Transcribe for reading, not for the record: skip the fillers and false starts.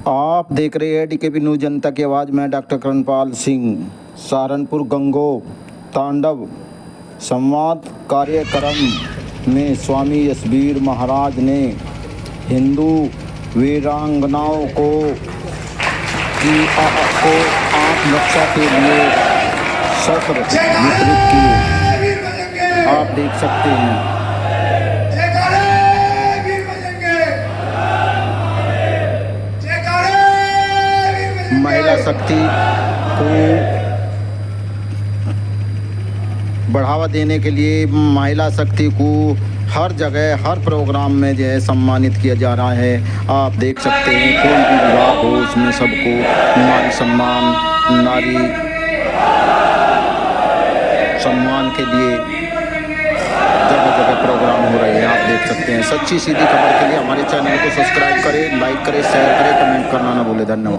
आप देख रहे हैं डीकेपी न्यूज़ जनता की आवाज़ में डॉक्टर करणपाल सिंह। सहारनपुर गंगोह तांडव संवाद कार्यक्रम में स्वामी यशवीर महाराज ने हिंदू वीरांगनाओं को आत्म रक्षा के लिए शस्त्र वितरित किए। आप देख सकते हैं महिला शक्ति को बढ़ावा देने के लिए महिला शक्ति को हर जगह हर प्रोग्राम में जो है सम्मानित किया जा रहा है। आप देख सकते हैं कोई भी विभाग हो उसमें सबको नारी सम्मान के लिए जगह जगह प्रोग्राम हो रहे हैं। आप देख सकते हैं। सच्ची सीधी खबर के लिए हमारे चैनल को सब्सक्राइब करें, लाइक करें, शेयर करें, कमेंट करना ना भूलें। धन्यवाद।